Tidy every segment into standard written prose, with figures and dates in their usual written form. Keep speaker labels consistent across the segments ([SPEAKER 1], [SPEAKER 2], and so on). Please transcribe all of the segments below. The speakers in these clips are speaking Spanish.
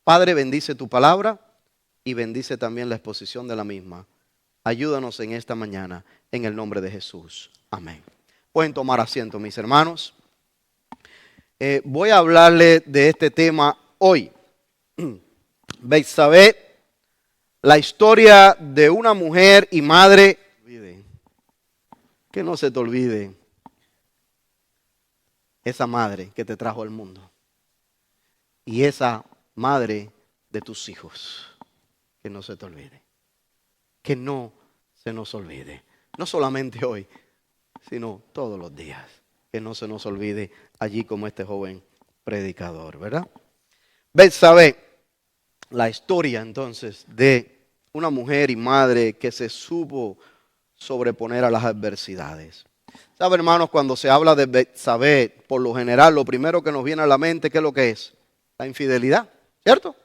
[SPEAKER 1] Padre, bendice tu palabra y bendice también la exposición de la misma. Ayúdanos en esta mañana, en el nombre de Jesús. Amén. Pueden tomar asiento, mis hermanos. Voy a hablarle de este tema hoy. Betsabé, la historia de una mujer y madre. Que no se te olvide esa madre que te trajo al mundo y esa madre de tus hijos. Que no se te olvide. Que no se nos olvide. No solamente hoy, sino todos los días. Que no se nos olvide allí como este joven predicador, ¿verdad? Betsabé, la historia entonces de una mujer y madre que se supo sobreponer a las adversidades. ¿Sabe, hermanos? Cuando se habla de Betsabé, por lo general, lo primero que nos viene a la mente, ¿qué es lo que es? La infidelidad, ¿cierto?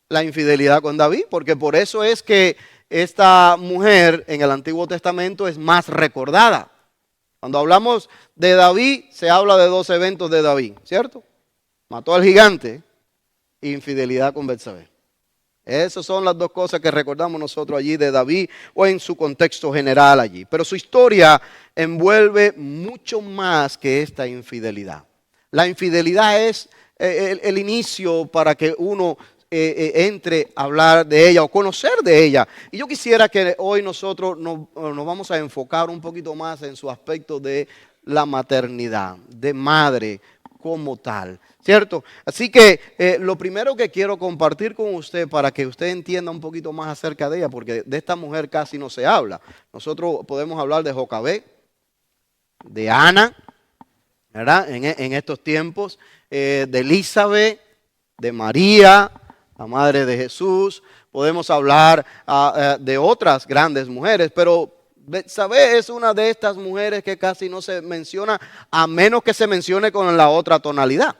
[SPEAKER 1] La infidelidad con David, porque por eso es que esta mujer en el Antiguo Testamento es más recordada. Cuando hablamos de David, se habla de dos eventos de David, ¿cierto? Mató al gigante e infidelidad con Betsabé. Esas son las dos cosas que recordamos nosotros allí de David o en su contexto general allí. Pero su historia envuelve mucho más que esta infidelidad. La infidelidad es el inicio para que uno entre a hablar de ella o conocer de ella. Y yo quisiera que hoy nosotros nos vamos a enfocar un poquito más en su aspecto de la maternidad, de madre como tal, ¿cierto? Así que lo primero que quiero compartir con usted para que usted entienda un poquito más acerca de ella, porque de esta mujer casi no se habla. Nosotros podemos hablar de Jocabed, de Ana, ¿verdad? En estos tiempos, de Elizabeth, de María, la madre de Jesús. Podemos hablar de otras grandes mujeres, pero Betsabé es una de estas mujeres que casi no se menciona, a menos que se mencione con la otra tonalidad.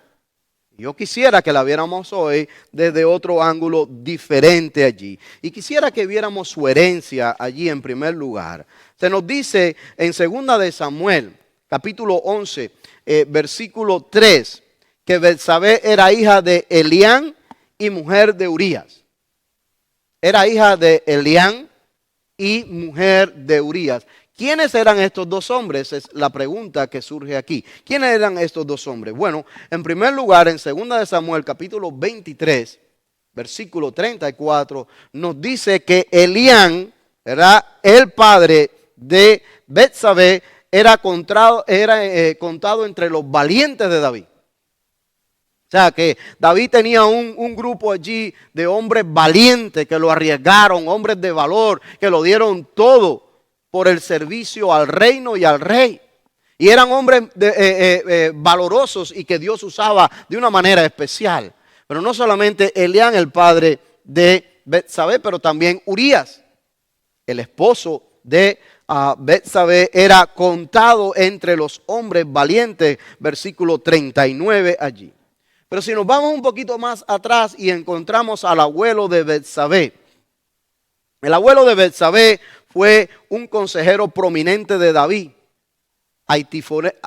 [SPEAKER 1] Yo quisiera que la viéramos hoy desde otro ángulo diferente allí. Y quisiera que viéramos su herencia allí en primer lugar. Se nos dice en 2 de Samuel, capítulo 11, versículo 3, que Betsabé era hija de Elián y mujer de Urías. Era hija de Elián y mujer de Urías. ¿Quiénes eran estos dos hombres? Es la pregunta que surge aquí. ¿Quiénes eran estos dos hombres? Bueno, en primer lugar, en 2 de Samuel, capítulo 23, versículo 34, nos dice que Elián, ¿verdad?, el padre de Betsabé, era contado entre los valientes de David. O sea que David tenía un grupo allí de hombres valientes que lo arriesgaron, hombres de valor, que lo dieron todo por el servicio al reino y al rey. Y eran hombres valorosos y que Dios usaba de una manera especial. Pero no solamente Elián, el padre de Betsabé, pero también Urías, el esposo de Betsabé, era contado entre los hombres valientes, versículo 39 allí. Pero si nos vamos un poquito más atrás y encontramos al abuelo de Betsabé. El abuelo de Betsabé fue un consejero prominente de David, Ahitofel,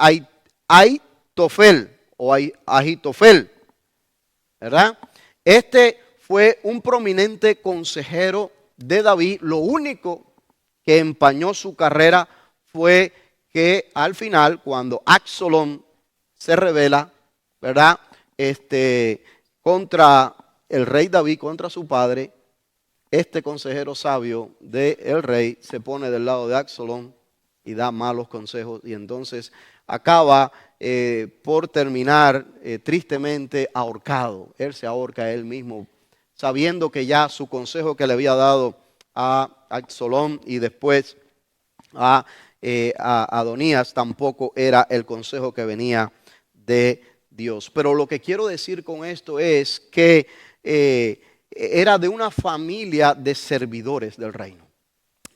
[SPEAKER 1] ¿verdad? Este fue un prominente consejero de David. Lo único que empañó su carrera fue que al final, cuando Absalom se rebela, ¿verdad?, contra el rey David, contra su padre, este consejero sabio del rey se pone del lado de Absalom y da malos consejos y entonces acaba por terminar tristemente ahorcado. Él se ahorca a él mismo, sabiendo que ya su consejo que le había dado a Absalom y después a Adonías tampoco era el consejo que venía de Dios. Pero lo que quiero decir con esto es que era de una familia de servidores del reino.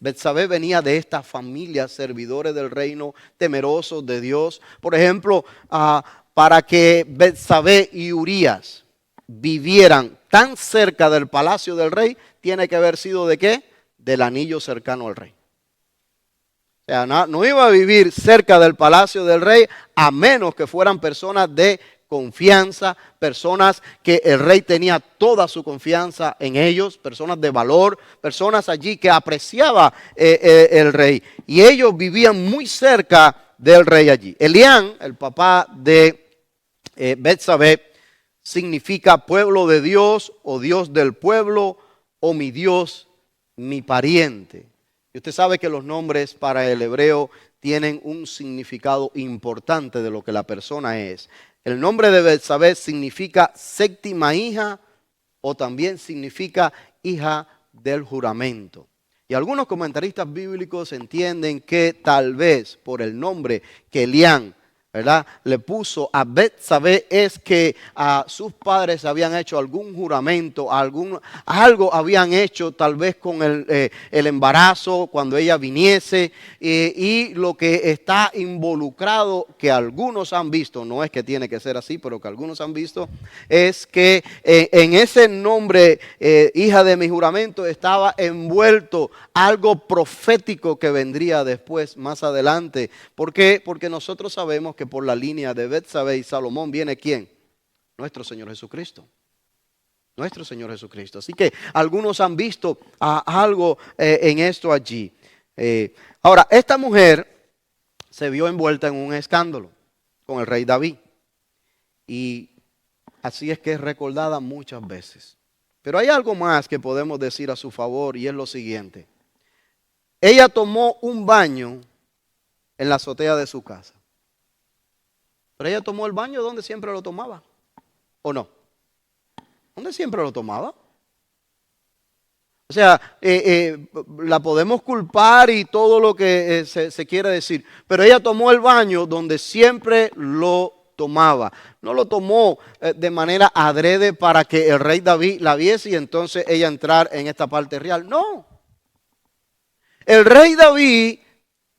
[SPEAKER 1] Betsabé venía de esta familia, servidores del reino, temerosos de Dios. Por ejemplo, para que Betsabé y Urías vivieran tan cerca del palacio del rey, tiene que haber sido ¿de qué? Del anillo cercano al rey. O sea, no iba a vivir cerca del palacio del rey a menos que fueran personas de confianza, personas que el rey tenía toda su confianza en ellos, personas de valor, personas allí que apreciaba el rey. Y ellos vivían muy cerca del rey allí. Elián, el papá de Betsabé, significa pueblo de Dios o Dios del pueblo o mi Dios, mi pariente. Y usted sabe que los nombres para el hebreo tienen un significado importante de lo que la persona es. El nombre de Betsabé significa séptima hija o también significa hija del juramento. Y algunos comentaristas bíblicos entienden que tal vez por el nombre que Elián, ¿verdad?, le puso a Betsabé es que sus padres habían hecho algún juramento, algo habían hecho tal vez con el embarazo cuando ella viniese y lo que está involucrado que algunos han visto, no es que tiene que ser así, pero que algunos han visto, es que en ese nombre, hija de mi juramento, estaba envuelto algo profético que vendría después, más adelante. ¿Por qué? Porque nosotros sabemos que por la línea de Betsabé y Salomón viene ¿quién? Nuestro Señor Jesucristo. Nuestro Señor Jesucristo. Así que algunos han visto algo en esto allí. Ahora, esta mujer se vio envuelta en un escándalo con el rey David. Y así es que es recordada muchas veces. Pero hay algo más que podemos decir a su favor y es lo siguiente. Ella tomó un baño en la azotea de su casa. Pero ella tomó el baño donde siempre lo tomaba. ¿O no? ¿Dónde siempre lo tomaba? O sea, la podemos culpar y todo lo que se quiere decir. Pero ella tomó el baño donde siempre lo tomaba. No lo tomó de manera adrede para que el rey David la viese y entonces ella entrar en esta parte real. No. El rey David,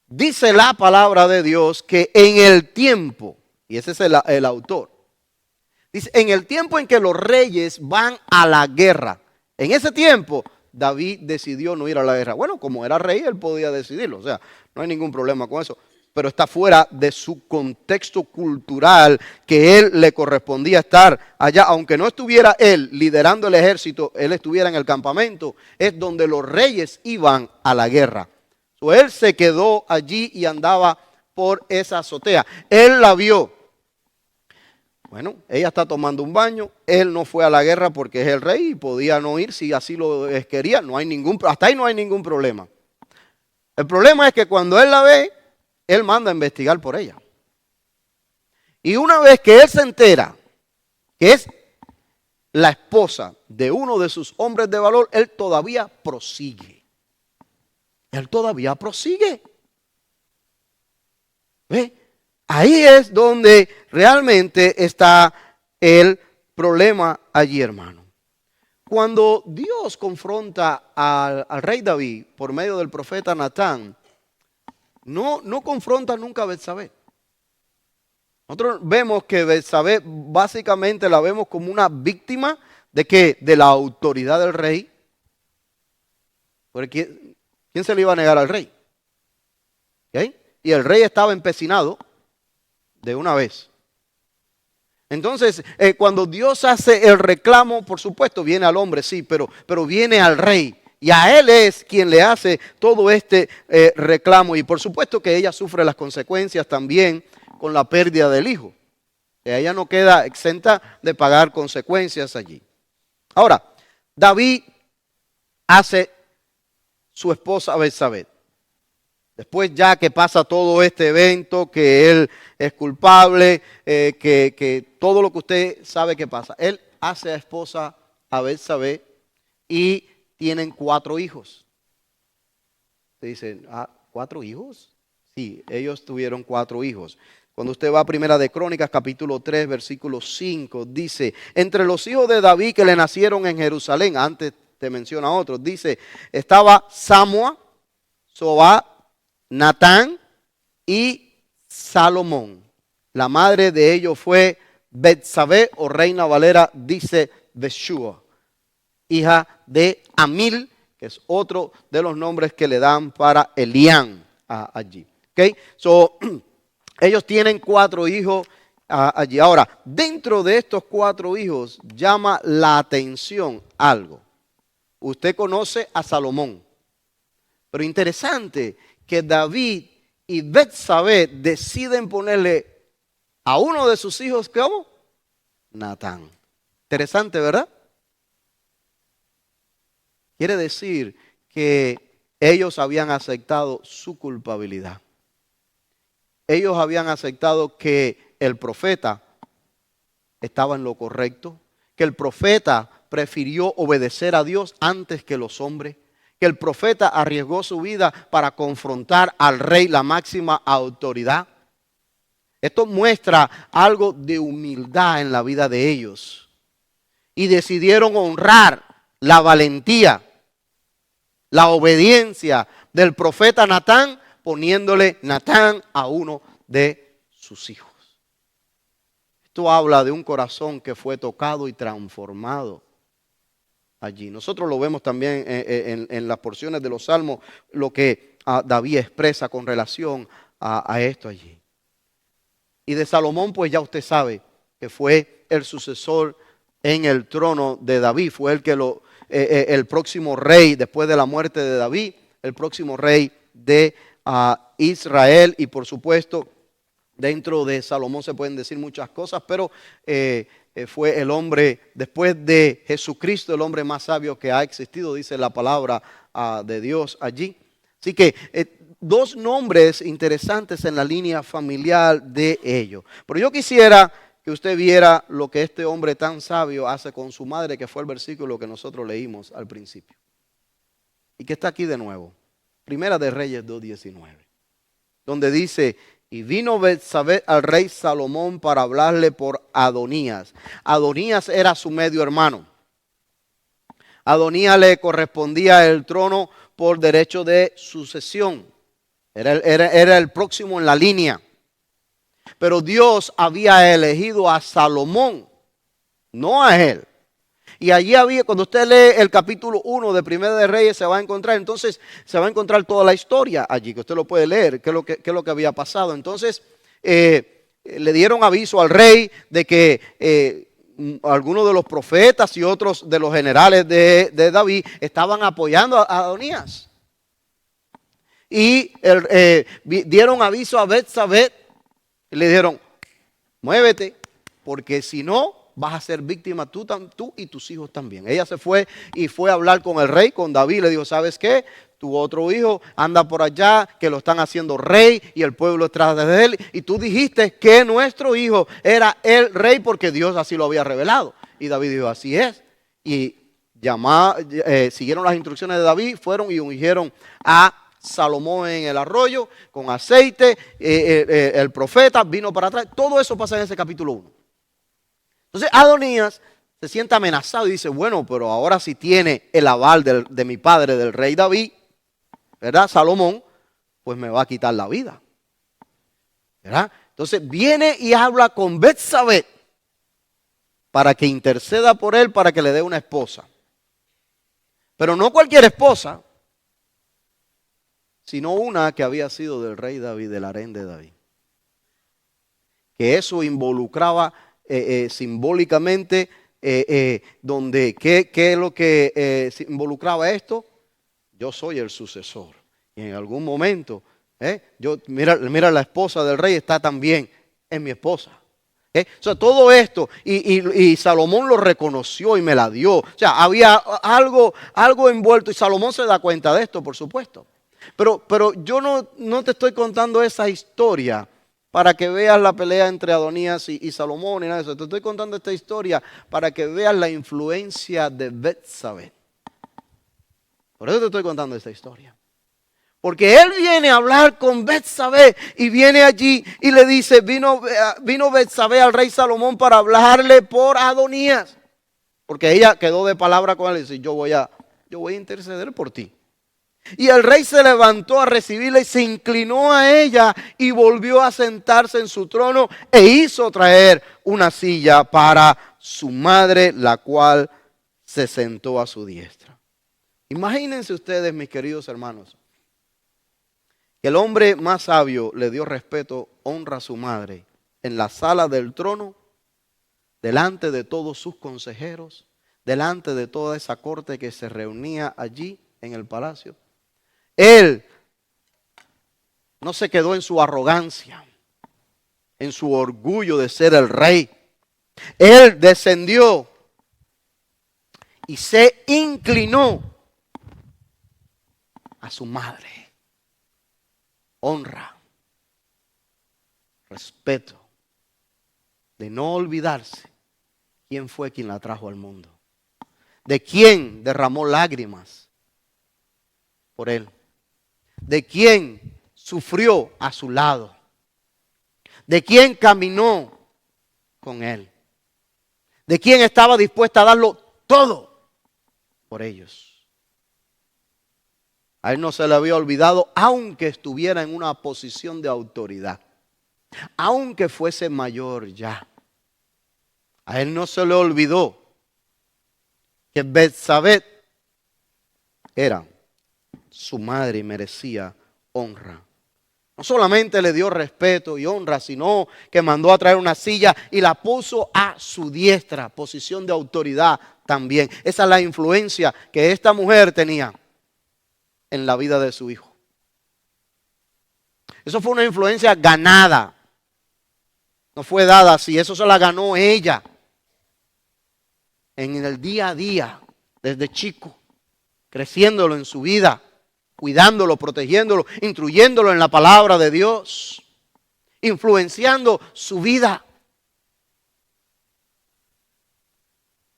[SPEAKER 1] dice la palabra de Dios, que en el tiempo, y ese es el autor, dice, en el tiempo en que los reyes van a la guerra, en ese tiempo David decidió no ir a la guerra. Bueno, como era rey, él podía decidirlo, o sea, no hay ningún problema con eso, pero está fuera de su contexto cultural que él le correspondía estar allá, aunque no estuviera él liderando el ejército, él estuviera en el campamento, es donde los reyes iban a la guerra. Él se quedó allí y andaba por esa azotea. Él la vio. Bueno, ella está tomando un baño. Él no fue a la guerra porque es el rey y podía no ir si así lo quería. Hasta ahí no hay ningún problema. El problema es que cuando él la ve, él manda a investigar por ella. Y una vez que él se entera que es la esposa de uno de sus hombres de valor, él todavía prosigue. Él todavía prosigue. ¿Ve? Ahí es donde realmente está el problema allí, hermano. Cuando Dios confronta al rey David por medio del profeta Natán, no confronta nunca a Betsabé. Nosotros vemos que Betsabé básicamente la vemos como una víctima de ¿qué? De la autoridad del rey. Porque ¿quién se le iba a negar al rey? ¿Okay? Y el rey estaba empecinado de una vez. Entonces, cuando Dios hace el reclamo, por supuesto, viene al hombre, sí, pero viene al rey. Y a él es quien le hace todo este reclamo. Y por supuesto que ella sufre las consecuencias también con la pérdida del hijo. Ella no queda exenta de pagar consecuencias allí. Ahora, David hace su esposa Betsabé. Después ya que pasa todo este evento, que él es culpable, que todo lo que usted sabe que pasa. Él hace a esposa a Betsabé y tienen 4 hijos. Se dice, ¿4 hijos? Sí, ellos tuvieron 4 hijos. Cuando usted va a Primera de Crónicas, capítulo 3, versículo 5, dice, entre los hijos de David que le nacieron en Jerusalén, antes te menciona otros, dice, estaba Samua, Sobá, Natán y Salomón. La madre de ellos fue Betsabé, o Reina Valera, dice Beshua, hija de Amil, que es otro de los nombres que le dan para Elián allí. Okay? Ellos tienen 4 hijos allí. Ahora, dentro de estos 4 hijos llama la atención algo. Usted conoce a Salomón, pero interesante que David y Betsabé deciden ponerle a uno de sus hijos, ¿cómo? Natán. Interesante, ¿verdad? Quiere decir que ellos habían aceptado su culpabilidad. Ellos habían aceptado que el profeta estaba en lo correcto, que el profeta prefirió obedecer a Dios antes que los hombres, que el profeta arriesgó su vida para confrontar al rey, la máxima autoridad. Esto muestra algo de humildad en la vida de ellos. Y decidieron honrar la valentía, la obediencia del profeta Natán, poniéndole Natán a uno de sus hijos. Esto habla de un corazón que fue tocado y transformado allí. Nosotros lo vemos también en las porciones de los Salmos, lo que David expresa con relación a esto allí. Y de Salomón, pues ya usted sabe que fue el sucesor en el trono de David. Fue el próximo rey después de la muerte de David, el próximo rey de Israel. Y por supuesto, dentro de Salomón se pueden decir muchas cosas, pero fue el hombre, después de Jesucristo, el hombre más sabio que ha existido, dice la palabra de Dios allí. Así que 2 nombres interesantes en la línea familiar de ellos. Pero yo quisiera que usted viera lo que este hombre tan sabio hace con su madre, que fue el versículo que nosotros leímos al principio. Y que está aquí de nuevo. Primera de Reyes 2:19. Donde dice: y vino Betsabé al rey Salomón para hablarle por Adonías. Adonías era su medio hermano. Adonías le correspondía el trono por derecho de sucesión. Era el próximo en la línea. Pero Dios había elegido a Salomón, no a él. Y allí había, cuando usted lee el capítulo 1 de Primera de Reyes, se va a encontrar, entonces se va a encontrar toda la historia allí, que usted lo puede leer, qué es lo que había pasado. Entonces, le dieron aviso al rey de que algunos de los profetas y otros de los generales de David estaban apoyando a Adonías. Y dieron aviso a Betsabé y le dijeron: muévete, porque si no vas a ser víctima tú y tus hijos también. Ella se fue y fue a hablar con el rey, con David. Le dijo: ¿sabes qué? Tu otro hijo anda por allá, que lo están haciendo rey y el pueblo tras de él. Y tú dijiste que nuestro hijo era el rey porque Dios así lo había revelado. Y David dijo: así es. Y siguieron las instrucciones de David, fueron y ungieron a Salomón en el arroyo con aceite. El profeta vino para atrás. Todo eso pasa en ese capítulo 1. Entonces Adonías se siente amenazado y dice: bueno, pero ahora si tiene el aval de mi padre, del rey David, ¿verdad? Salomón, pues me va a quitar la vida, ¿verdad? Entonces viene y habla con Betsabé para que interceda por él, para que le dé una esposa. Pero no cualquier esposa, sino una que había sido del rey David, del harén de David. Que eso involucraba simbólicamente, ¿qué es lo que involucraba esto? Yo soy el sucesor. Y en algún momento, mira, la esposa del rey está también en mi esposa. O sea, todo esto, y Salomón lo reconoció y me la dio. O sea, había algo envuelto, y Salomón se da cuenta de esto, por supuesto. Pero yo no te estoy contando esa historia para que veas la pelea entre Adonías y Salomón y nada de eso. Te estoy contando esta historia para que veas la influencia de Betsabé. Por eso te estoy contando esta historia. Porque él viene a hablar con Betsabé y viene allí y le dice: vino Betsabé al rey Salomón para hablarle por Adonías. Porque ella quedó de palabra con él y dice: yo voy a interceder por ti. Y el rey se levantó a recibirla y se inclinó a ella y volvió a sentarse en su trono e hizo traer una silla para su madre, la cual se sentó a su diestra. Imagínense ustedes, mis queridos hermanos, que el hombre más sabio le dio respeto, honra a su madre en la sala del trono, delante de todos sus consejeros, delante de toda esa corte que se reunía allí en el palacio. Él no se quedó en su arrogancia, en su orgullo de ser el rey. Él descendió y se inclinó a su madre. Honra, respeto, de no olvidarse quién fue quien la trajo al mundo, de quién derramó lágrimas por él, de quién sufrió a su lado, de quién caminó con él, de quién estaba dispuesta a darlo todo por ellos. A él no se le había olvidado, aunque estuviera en una posición de autoridad, aunque fuese mayor ya. A él no se le olvidó que Betsabé era su madre y merecía honra. No solamente le dio respeto y honra, sino que mandó a traer una silla y la puso a su diestra, posición de autoridad también. Esa es la influencia que esta mujer tenía en la vida de su hijo. Eso fue una influencia ganada. No fue dada así, eso se la ganó ella. En el día a día, desde chico, creciéndolo en su vida, cuidándolo, protegiéndolo, instruyéndolo en la palabra de Dios, influenciando su vida.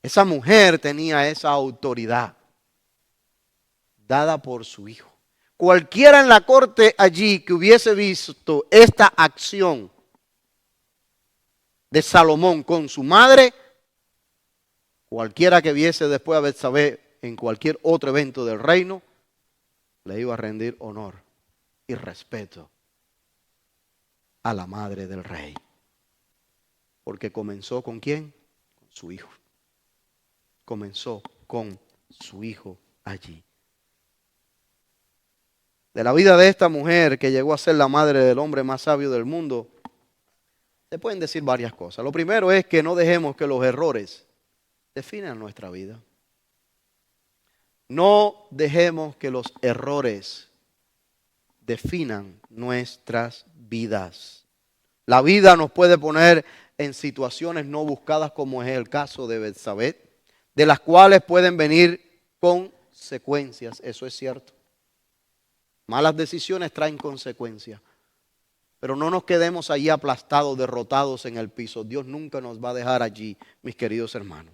[SPEAKER 1] Esa mujer tenía esa autoridad dada por su hijo. Cualquiera en la corte allí que hubiese visto esta acción de Salomón con su madre, cualquiera que viese después a Betsabé en cualquier otro evento del reino, le iba a rendir honor y respeto a la madre del rey. Porque comenzó ¿con quién? Con su hijo. Comenzó con su hijo allí. De la vida de esta mujer que llegó a ser la madre del hombre más sabio del mundo, se pueden decir varias cosas. Lo primero es que no dejemos que los errores definan nuestra vida. No dejemos que los errores definan nuestras vidas. La vida nos puede poner en situaciones no buscadas, como es el caso de Betsabé, de las cuales pueden venir consecuencias. Eso es cierto. Malas decisiones traen consecuencias. Pero no nos quedemos allí aplastados, derrotados en el piso. Dios nunca nos va a dejar allí, mis queridos hermanos.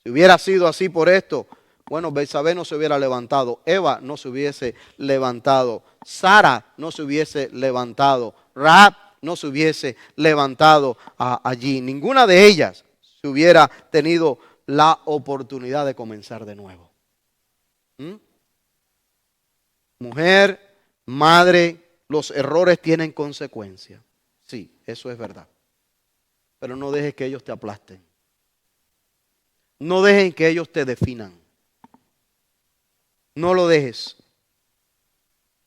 [SPEAKER 1] Si hubiera sido así por esto, bueno, Betsabé no se hubiera levantado, Eva no se hubiese levantado, Sara no se hubiese levantado, Rahab no se hubiese levantado allí. Ninguna de ellas se hubiera tenido la oportunidad de comenzar de nuevo. Mujer, madre, los errores tienen consecuencias. Sí, eso es verdad. Pero no dejes que ellos te aplasten. No dejen que ellos te definan. No lo dejes.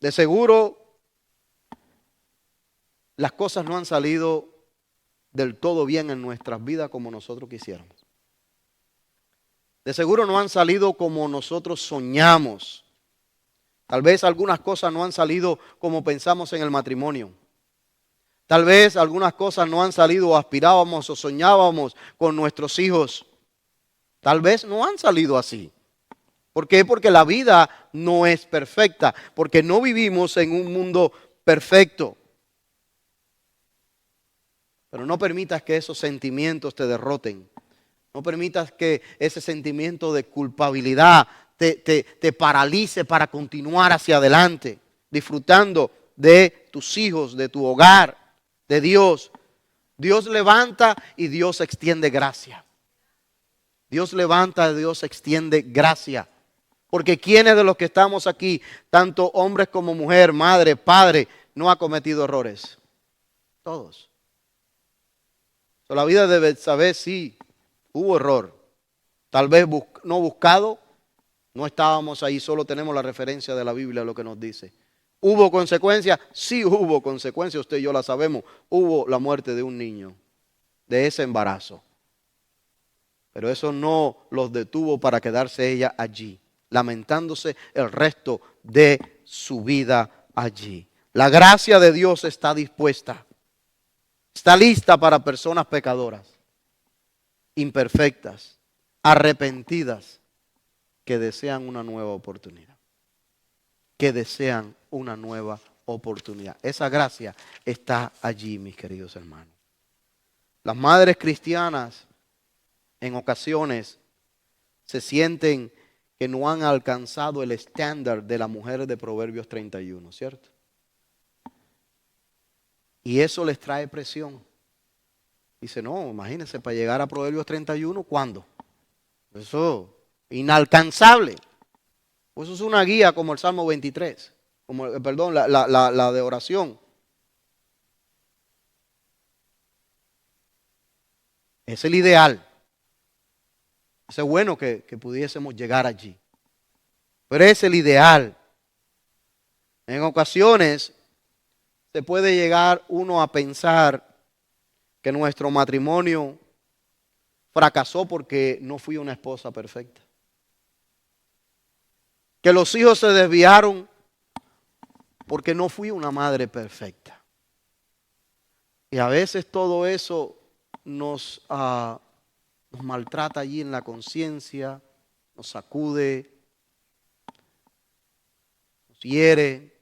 [SPEAKER 1] De seguro, las cosas no han salido del todo bien en nuestras vidas como nosotros quisiéramos. De seguro no han salido como nosotros soñamos. Tal vez algunas cosas no han salido como pensamos en el matrimonio. Tal vez algunas cosas no han salido o aspirábamos o soñábamos con nuestros hijos. Tal vez no han salido así. ¿Por qué? Porque la vida no es perfecta, porque no vivimos en un mundo perfecto. Pero no permitas que esos sentimientos te derroten. No permitas que ese sentimiento de culpabilidad te paralice para continuar hacia adelante, disfrutando de tus hijos, de tu hogar, de Dios. Dios levanta y Dios extiende gracia. Dios levanta y Dios extiende gracia. Porque ¿quiénes de los que estamos aquí, tanto hombres como mujer, madre, padre, no ha cometido errores? Todos. La vida de Betsabé sí hubo error. Tal vez no buscado, no estábamos ahí, solo tenemos la referencia de la Biblia, lo que nos dice. ¿Hubo consecuencias? Sí hubo consecuencias, usted y yo la sabemos. Hubo la muerte de un niño, de ese embarazo. Pero eso no los detuvo para quedarse ella allí, lamentándose el resto de su vida allí. La gracia de Dios está dispuesta, está lista para personas pecadoras, imperfectas, arrepentidas, que desean una nueva oportunidad. Que desean una nueva oportunidad. Esa gracia está allí, mis queridos hermanos. Las madres cristianas en ocasiones se sienten que no han alcanzado el estándar de la mujer de Proverbios 31, ¿cierto? Y eso les trae presión. Dice, no, imagínense, para llegar a Proverbios 31, ¿cuándo? Eso, inalcanzable. Pues eso es una guía como el Salmo 23, perdón, la de oración. Es el ideal. Es bueno que pudiésemos llegar allí. Pero es el ideal. En ocasiones se puede llegar uno a pensar que nuestro matrimonio fracasó porque no fui una esposa perfecta. Que los hijos se desviaron porque no fui una madre perfecta. Y a veces todo eso nos maltrata allí en la conciencia, nos sacude, nos hiere.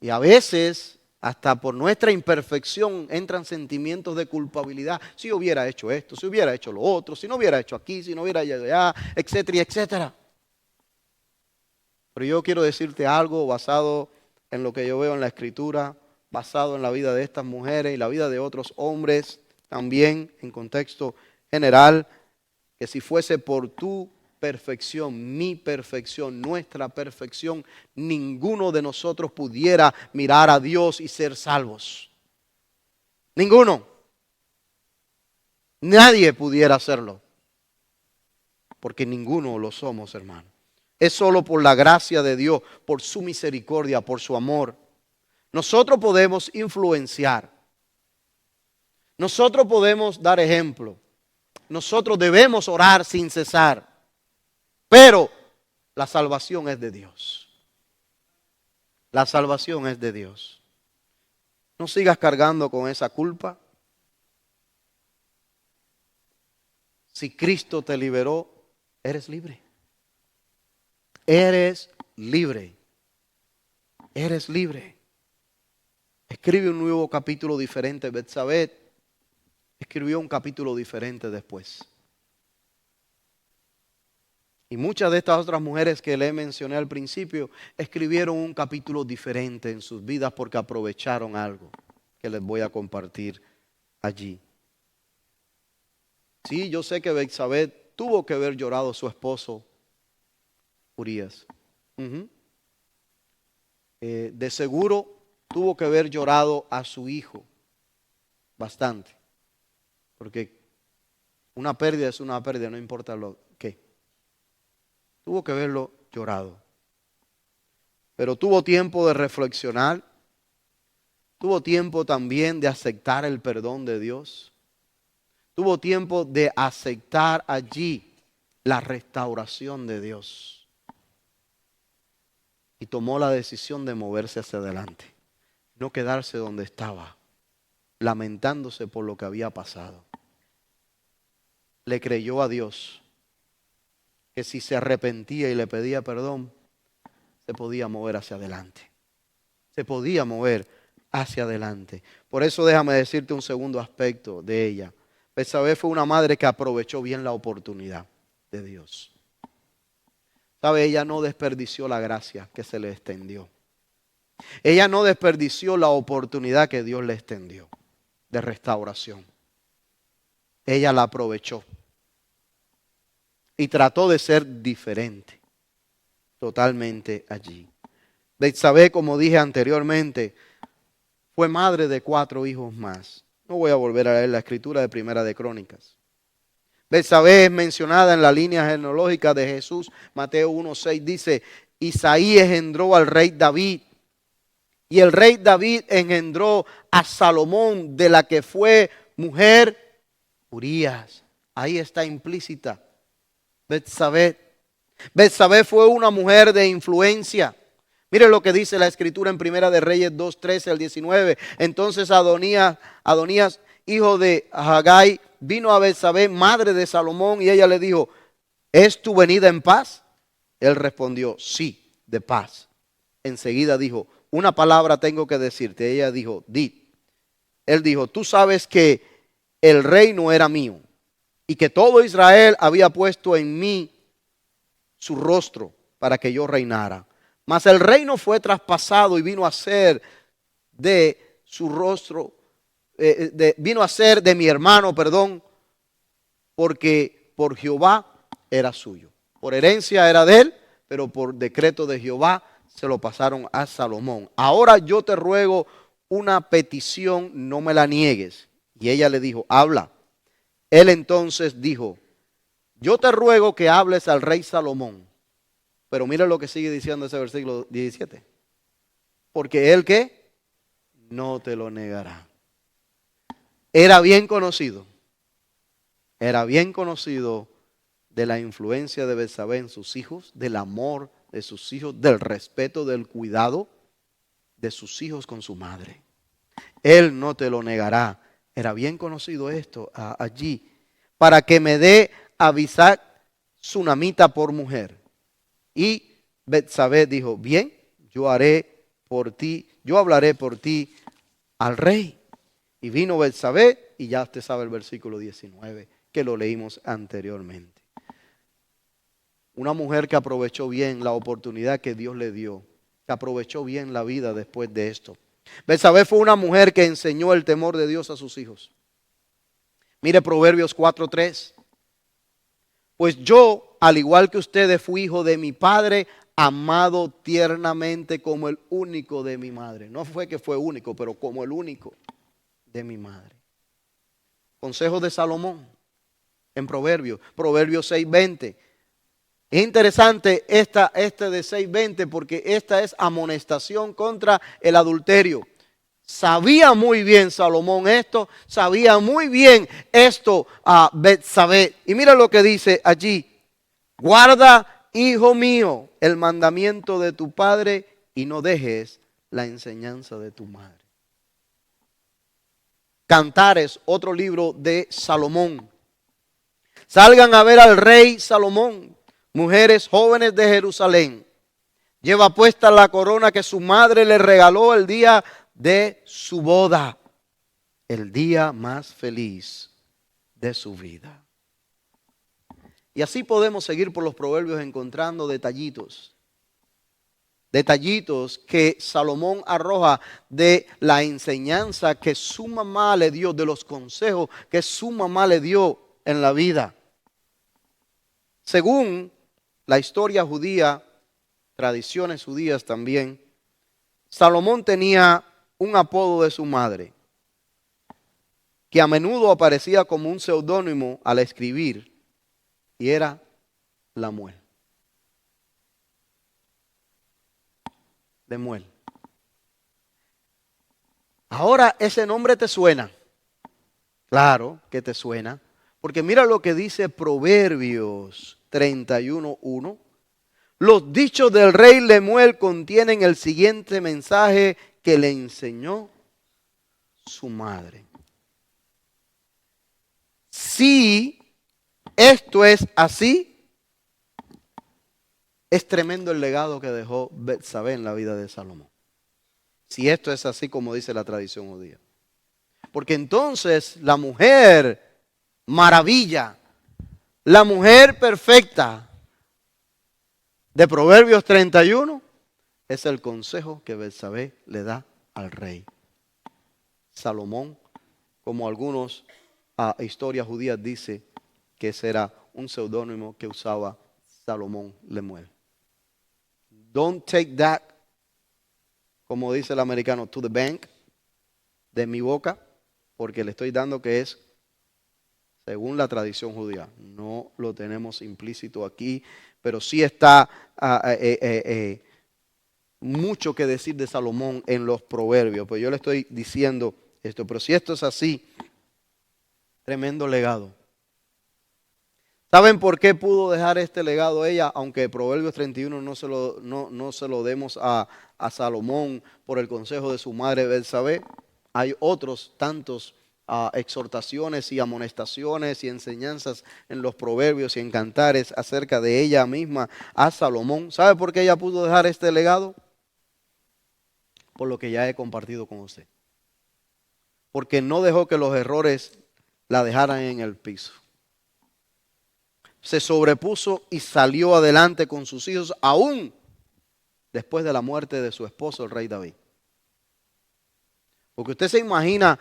[SPEAKER 1] Y a veces, hasta por nuestra imperfección, entran sentimientos de culpabilidad. Si hubiera hecho esto, si hubiera hecho lo otro, si no hubiera hecho aquí, si no hubiera hecho allá, etcétera, etcétera. Pero yo quiero decirte algo basado en lo que yo veo en la Escritura, basado en la vida de estas mujeres y la vida de otros hombres, también en contexto general, que si fuese por tu perfección, mi perfección, nuestra perfección, ninguno de nosotros pudiera mirar a Dios y ser salvos. Ninguno. Nadie pudiera hacerlo. Porque ninguno lo somos, hermano. Es solo por la gracia de Dios, por su misericordia, por su amor. Nosotros podemos influenciar. Nosotros podemos dar ejemplo. Nosotros debemos orar sin cesar. Pero la salvación es de Dios. La salvación es de Dios. No sigas cargando con esa culpa. Si Cristo te liberó, eres libre. Eres libre. Eres libre. Escribe un nuevo capítulo diferente. Betsabé escribió un capítulo diferente después. Y muchas de estas otras mujeres que le mencioné al principio escribieron un capítulo diferente en sus vidas porque aprovecharon algo que les voy a compartir allí. Sí, yo sé que Betsabé tuvo que haber llorado a su esposo Urías. De seguro tuvo que haber llorado a su hijo bastante. Porque una pérdida es una pérdida, no importa lo que. Tuvo que haberlo llorado. Pero tuvo tiempo de reflexionar. Tuvo tiempo también de aceptar el perdón de Dios. Tuvo tiempo de aceptar allí la restauración de Dios. Y tomó la decisión de moverse hacia adelante. No quedarse donde estaba, lamentándose por lo que había pasado. Le creyó a Dios que si se arrepentía y le pedía perdón, se podía mover hacia adelante. Se podía mover hacia adelante. Por eso déjame decirte un segundo aspecto de ella. Betsabé fue una madre que aprovechó bien la oportunidad de Dios. ¿Sabe? Ella no desperdició la gracia que se le extendió. Ella no desperdició la oportunidad que Dios le extendió de restauración. Ella la aprovechó. Y trató de ser diferente. Totalmente allí. Betsabé, como dije anteriormente, fue madre de 4 hijos más. No voy a volver a leer la escritura de Primera de Crónicas. Betsabé es mencionada en la línea genealógica de Jesús. Mateo 1:6 dice, Isaí engendró al rey David. Y el rey David engendró a Salomón, de la que fue mujer Urías. Ahí está implícita Betsabé. Betsabé fue una mujer de influencia. Mire lo que dice la escritura en Primera de Reyes 2, 13 al 19. Entonces Adonías, hijo de Hagai, vino a Betsabé, madre de Salomón, y ella le dijo: ¿es tu venida en paz? Él respondió: sí, de paz. Enseguida dijo: una palabra tengo que decirte. Ella dijo: di. Él dijo: tú sabes que el reino era mío y que todo Israel había puesto en mí su rostro para que yo reinara. Mas el reino fue traspasado y vino a ser de su rostro, vino a ser de mi hermano, porque por Jehová era suyo. Por herencia era de él, pero por decreto de Jehová se lo pasaron a Salomón. Ahora yo te ruego una petición, no me la niegues. Y ella le dijo: habla. Él entonces dijo: yo te ruego que hables al rey Salomón. Pero mira lo que sigue diciendo ese versículo 17. Porque él, ¿qué? No te lo negará. Era bien conocido de la influencia de Betsabé en sus hijos, del amor de sus hijos, del respeto, del cuidado de sus hijos con su madre. Él no te lo negará. Era bien conocido esto allí. Para que me dé a Abisag sunamita por mujer. Y Betsabé dijo: bien, yo hablaré por ti al rey. Y vino Betsabé, y ya usted sabe el versículo 19, que lo leímos anteriormente. Una mujer que aprovechó bien la oportunidad que Dios le dio, que aprovechó bien la vida después de esto. Betsabé fue una mujer que enseñó el temor de Dios a sus hijos. Mire Proverbios 4:3. Pues yo, al igual que ustedes, fui hijo de mi padre, amado tiernamente como el único de mi madre. No fue que fue único, pero como el único de mi madre. Consejo de Salomón en Proverbios 6:20. Es interesante este de 6:20 porque esta es amonestación contra el adulterio. Sabía muy bien Salomón esto, sabía muy bien esto a Betsabé. Y mira lo que dice allí: guarda, hijo mío, el mandamiento de tu padre y no dejes la enseñanza de tu madre. Cantares, otro libro de Salomón. Salgan a ver al rey Salomón, mujeres jóvenes de Jerusalén. Lleva puesta la corona que su madre le regaló el día de su boda, el día más feliz de su vida. Y así podemos seguir por los proverbios encontrando detallitos que Salomón arroja de la enseñanza que su mamá le dio, de los consejos que su mamá le dio en la vida. Según la historia judía, tradiciones judías también, Salomón tenía un apodo de su madre, que a menudo aparecía como un seudónimo al escribir, y era Lemuel. Lemuel. Ahora ese nombre te suena. Claro que te suena, porque mira lo que dice Proverbios 31:1. Los dichos del rey Lemuel contienen el siguiente mensaje que le enseñó su madre. Si esto es así, es tremendo el legado que dejó Betsabé en la vida de Salomón. Si esto es así como dice la tradición judía. Porque entonces la mujer maravilla, la mujer perfecta de Proverbios 31 es el consejo que Betsabé le da al rey Salomón, como algunos historias judías dice que ese era un seudónimo que usaba Salomón Lemuel. Don't take that, como dice el americano, to the bank, de mi boca, porque le estoy dando que es según la tradición judía. No lo tenemos implícito aquí, pero sí está mucho que decir de Salomón en los proverbios. Pues yo le estoy diciendo esto, pero si esto es así, tremendo legado. ¿Saben por qué pudo dejar este legado ella? Aunque Proverbios 31 no se lo demos a Salomón por el consejo de su madre Betsabé. Hay otros tantos exhortaciones y amonestaciones y enseñanzas en los proverbios y en cantares acerca de ella misma a Salomón. ¿Sabe por qué ella pudo dejar este legado? Por lo que ya he compartido con usted. Porque no dejó que los errores la dejaran en el piso. Se sobrepuso y salió adelante con sus hijos, aún después de la muerte de su esposo, el rey David. Porque usted se imagina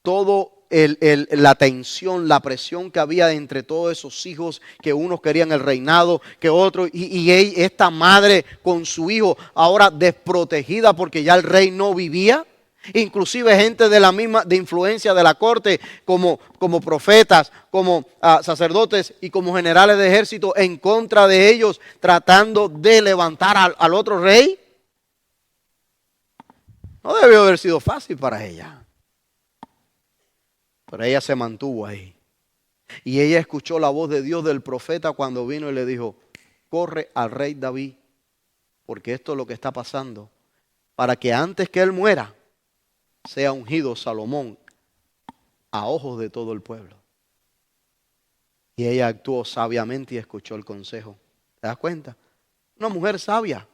[SPEAKER 1] todo la tensión, la presión que había entre todos esos hijos, que unos querían el reinado, que otros, y esta madre con su hijo ahora desprotegida porque ya el rey no vivía. Inclusive gente de la misma, de influencia de la corte, como profetas, como sacerdotes y como generales de ejército en contra de ellos, tratando de levantar al otro rey. No debió haber sido fácil para ella. Pero ella se mantuvo ahí. Y ella escuchó la voz de Dios del profeta cuando vino y le dijo: corre al rey David, porque esto es lo que está pasando, para que antes que él muera, sea ungido Salomón a ojos de todo el pueblo. Y ella actuó sabiamente y escuchó el consejo. ¿Te das cuenta? Una mujer sabia.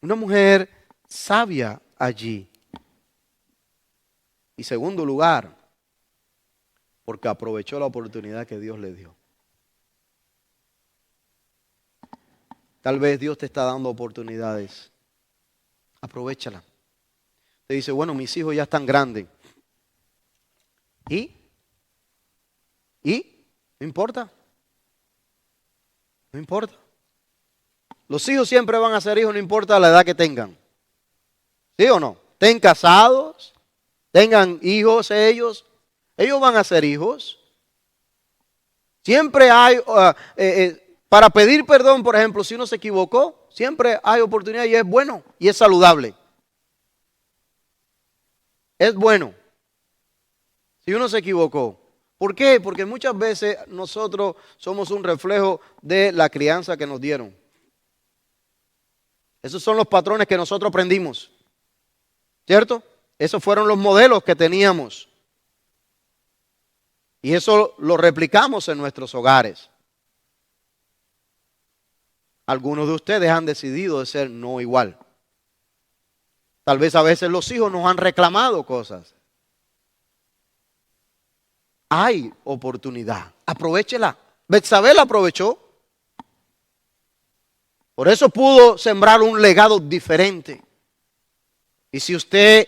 [SPEAKER 1] Una mujer sabia allí. Y segundo lugar, porque aprovechó la oportunidad que Dios le dio. Tal vez Dios te está dando oportunidades. Aprovéchala. Te dice: bueno, mis hijos ya están grandes. ¿Y? No importa. No importa. Los hijos siempre van a ser hijos, no importa la edad que tengan. ¿Sí o no? Estén casados, tengan hijos ellos van a ser hijos. Siempre hay, para pedir perdón, por ejemplo, si uno se equivocó, siempre hay oportunidad y es bueno y es saludable. Es bueno si uno se equivocó. ¿Por qué? Porque muchas veces nosotros somos un reflejo de la crianza que nos dieron. Esos son los patrones que nosotros aprendimos. ¿Cierto? Esos fueron los modelos que teníamos. Y eso lo replicamos en nuestros hogares. Algunos de ustedes han decidido de ser no igual. Tal vez a veces los hijos nos han reclamado cosas. Hay oportunidad. Aprovéchela. Betsabé la aprovechó. Por eso pudo sembrar un legado diferente. Y si usted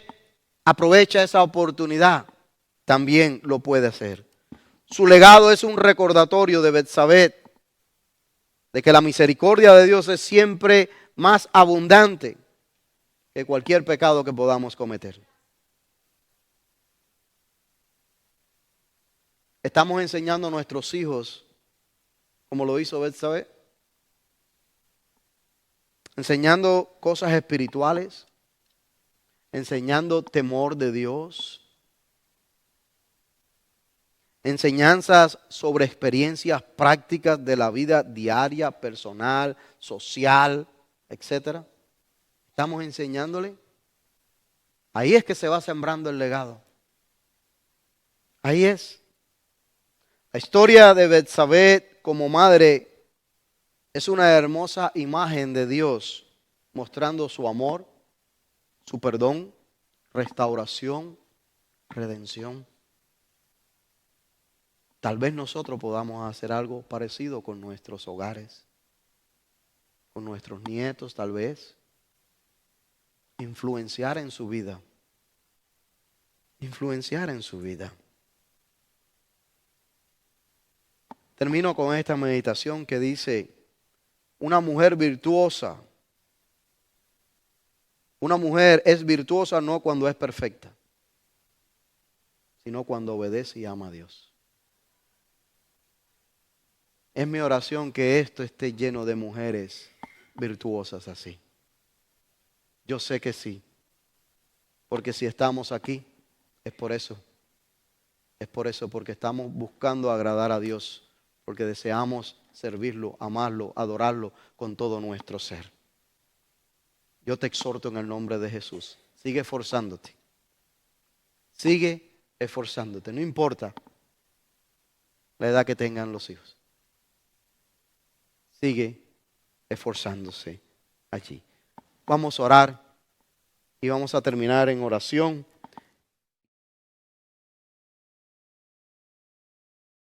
[SPEAKER 1] aprovecha esa oportunidad, también lo puede hacer. Su legado es un recordatorio de Betsabé de que la misericordia de Dios es siempre más abundante que cualquier pecado que podamos cometer. Estamos enseñando a nuestros hijos como lo hizo Betsabé, enseñando cosas espirituales, enseñando temor de Dios, enseñanzas sobre experiencias prácticas de la vida diaria, personal, social, etc. Estamos enseñándole. Ahí es que se va sembrando el legado. Ahí es. La historia de Betsabé como madre es una hermosa imagen de Dios mostrando su amor, su perdón, restauración, redención. Tal vez nosotros podamos hacer algo parecido con nuestros hogares, con nuestros nietos, tal vez. Influenciar en su vida. Influenciar en su vida. Termino con esta meditación que dice: una mujer virtuosa. Una mujer es virtuosa no cuando es perfecta, sino cuando obedece y ama a Dios. Es mi oración que esto esté lleno de mujeres virtuosas así. Yo sé que sí, porque si estamos aquí, es por eso. Es por eso, porque estamos buscando agradar a Dios, porque deseamos servirlo, amarlo, adorarlo con todo nuestro ser. Yo te exhorto en el nombre de Jesús. Sigue esforzándote. Sigue esforzándote. No importa la edad que tengan los hijos. Sigue esforzándose allí. Vamos a orar y vamos a terminar en oración.